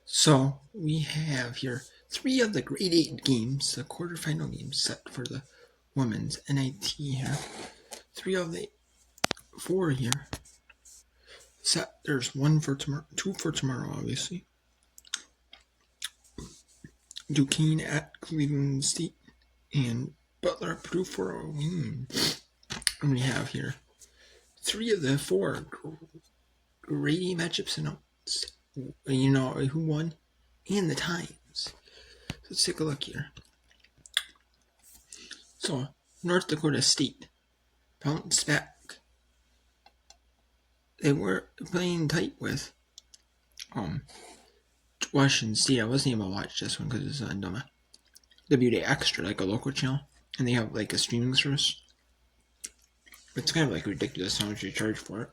So we have here 3 of the grade 8 games, the quarterfinal games set for the women's NIT here. 3 of the 4 here set. There's 1 for tomorrow, 2 for tomorrow, obviously. Duquesne at Cleveland State and Butler at Purdue for a win. And we have here 3 of the 4 grade 8 matchups announced. You know who won and the times. So let's take a look here. So North Dakota State bounced back. They were playing tight with Washington State. I wasn't able to watch this one because it's on WNIT Extra, like a local channel, and they have like a streaming service. It's kind of like ridiculous how much you charge for it.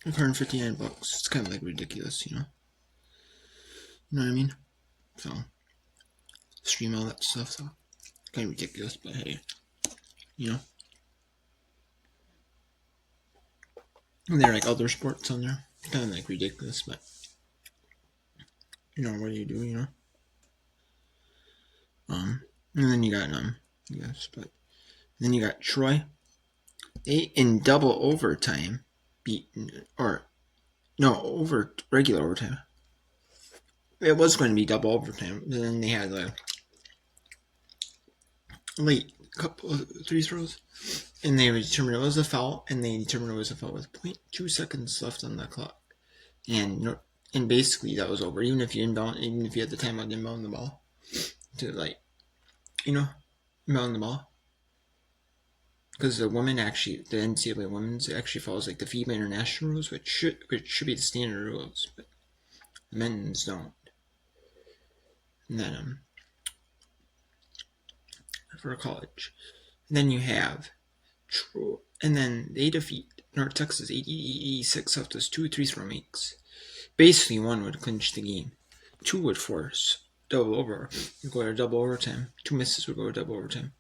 $159. It's kind of like ridiculous, you know. You know what I mean? So stream all that stuff. So kind of ridiculous, but hey, you know. And there are like other sports on there. It's kind of like ridiculous, but you know, what do you do, you know? And then you got yes, but then you got Troy. They in double overtime beat over regular overtime. It was going to be double overtime. And then they had a late couple of free throws, and they determined it was a foul, and they determined it was a foul with 0.2 seconds left on the clock, and basically that was over. Even if you had the timeout, inbound the ball to inbound the ball, because the NCAA women's actually follows like the FIBA international rules, which should be the standard rules, but the men's don't. And then for college, and then you have Troy, and then they defeat North Texas 80-86 after 2 3-throw makes. Basically, 1 would clinch the game, 2 would force double overtime. 2 misses would go to double overtime,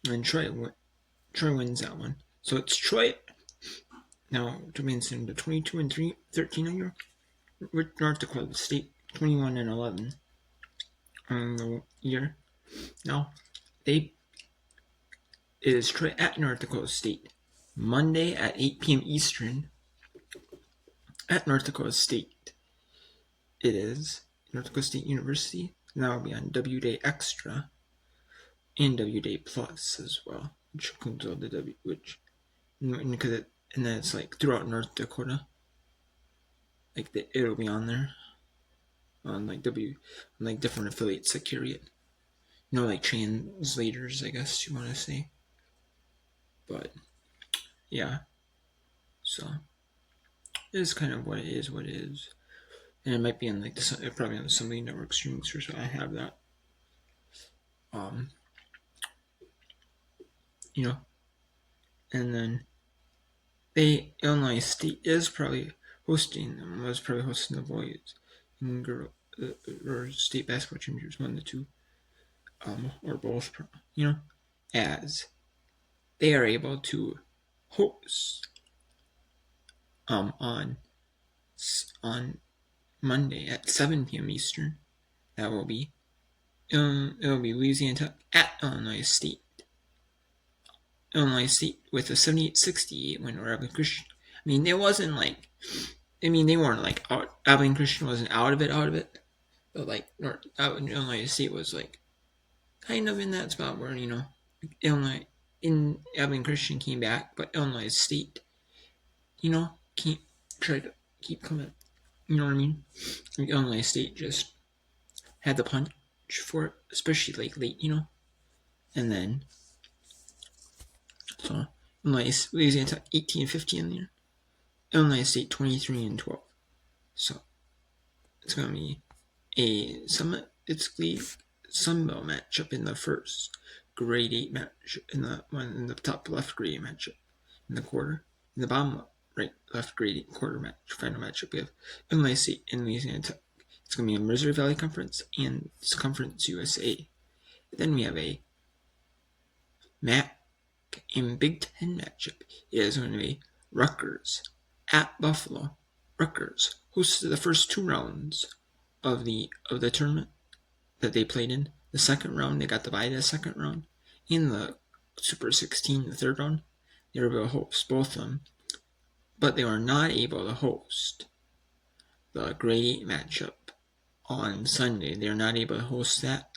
and Troy wins that one. So it's Troy now to maintain the 22-13 on with North Dakota State 21-11 on the year. Now it is Troy at North Dakota State Monday at 8 p.m. Eastern at North Dakota State. It is North Dakota State University, and that will be on WNIT Extra and WNIT Plus as well, which includes all the and then it's like throughout North Dakota, like it'll be on there on like different affiliates that carry it. You know, like translators, I guess you want to say. But yeah, so it is kind of what it is. And it might be on probably on the Assembly Network streaming service. So I have that. You know, and then Illinois State was probably hosting the boys and girl or state basketball championships, 1 of the 2, or both, you know, as they are able to host on Monday at 7 p.m. Eastern. That will be it'll be Louisiana Tech at Illinois State. Illinois State with a 78-68 win over Abilene Christian. I mean, it wasn't like, they weren't like out. Abilene Christian wasn't out of it, but like Illinois State was like kind of in that spot where, you know, Abilene Christian came back, but Illinois State, you know, tried to keep coming. You know what I mean? Like Illinois State just had the punch for it, especially like late, you know, and then. So Louisiana Tech 18-15 in there. Illinois State 23-12. So it's gonna be Sun Belt matchup in the first grade 8 match in the top left grade 8 matchup in the quarter. In the bottom right left grade 8 quarter final matchup, we have Illinois State and Louisiana Tech. It's gonna be a Missouri Valley Conference and Conference USA. Then we have a in Big Ten matchup. It is going to be Rutgers at Buffalo Rutgers hosted the first 2 rounds of the tournament that they played in. The second round, they got the bye to the second round. In the Super 16, the third round, they were able to host both of them, but they were not able to host the grade 8 matchup on Sunday. They were not able to host that.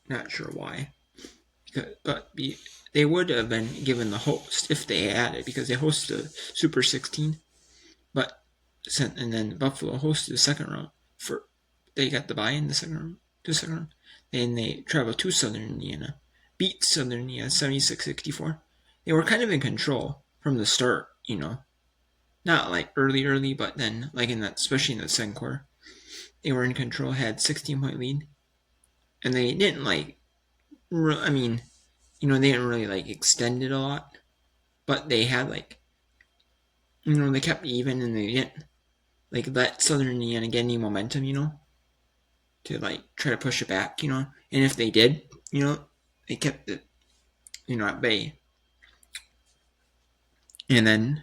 Not sure why. But they would have been given the host if they had it, because they hosted the Super 16. And then Buffalo hosted the second round. They got the bye in the second round. Then they traveled to Southern Indiana, beat Southern Indiana 76-64. They were kind of in control from the start, not like early, but then especially in the second quarter, they were in control, had 16-point lead, and they didn't they didn't really extend it a lot, but they had they kept even, and they didn't let Southern Indiana get any momentum, to try to push it back, and if they did, they kept it, at bay. And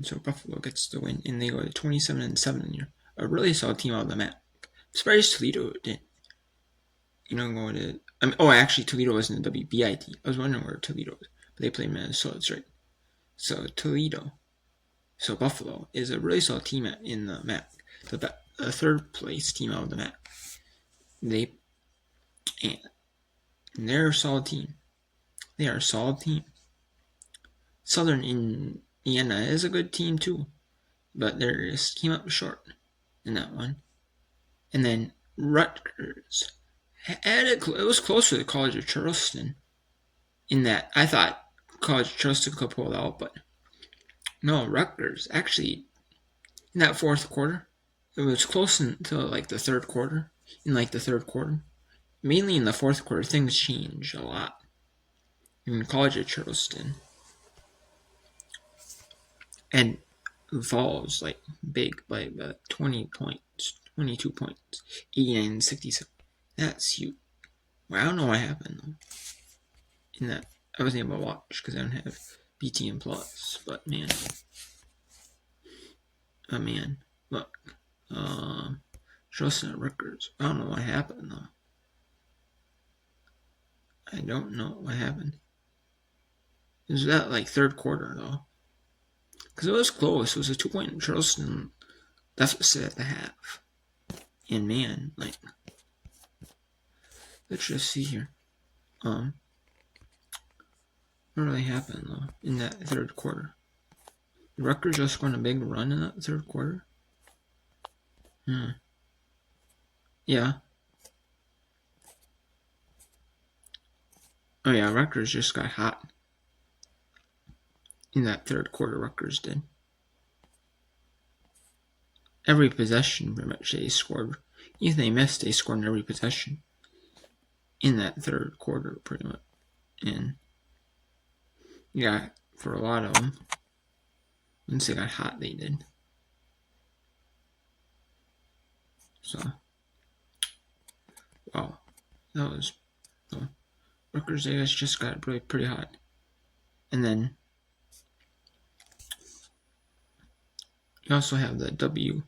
so Buffalo gets the win, and they go to 27-7 here. A really solid team out of the MAC. Surprised Toledo didn't, go to. Actually, Toledo was in the WBIT. I was wondering where Toledo was, but they played Minnesota. That's right. So Buffalo is a really solid team in the MAC. The third place team out of the MAC. They're a solid team. They are a solid team. Southern Indiana is a good team too, but they just came up short in that one. And then Rutgers it was closer to College of Charleston. In that, I thought College of Charleston could pull it out, but no, Rutgers actually in that fourth quarter, it was close until the third quarter. In the third quarter, mainly in the fourth quarter, things changed a lot. In College of Charleston, and falls big by 20 points, 22 points, 89-67. That's huge. Well, I don't know what happened though. In that, I wasn't able to watch because I don't have BTN Plus. But man, look, Charleston Rutgers. I don't know what happened though. I don't know what happened. It was that third quarter though, because it was close. It was a 2-point Charleston deficit at the half. And man, let's just see here. What really happened though in that third quarter? Did Rutgers just go on a big run in that third quarter? Yeah. Oh yeah, Rutgers just got hot in that third quarter. Rutgers did. Every possession, pretty much, they scored. Even if they missed, they scored in every possession in that third quarter, pretty much. And yeah, for a lot of them, once they got hot, they did. So, wow, that was Rutgers. They guys just got pretty hot, and then you also have the WNIT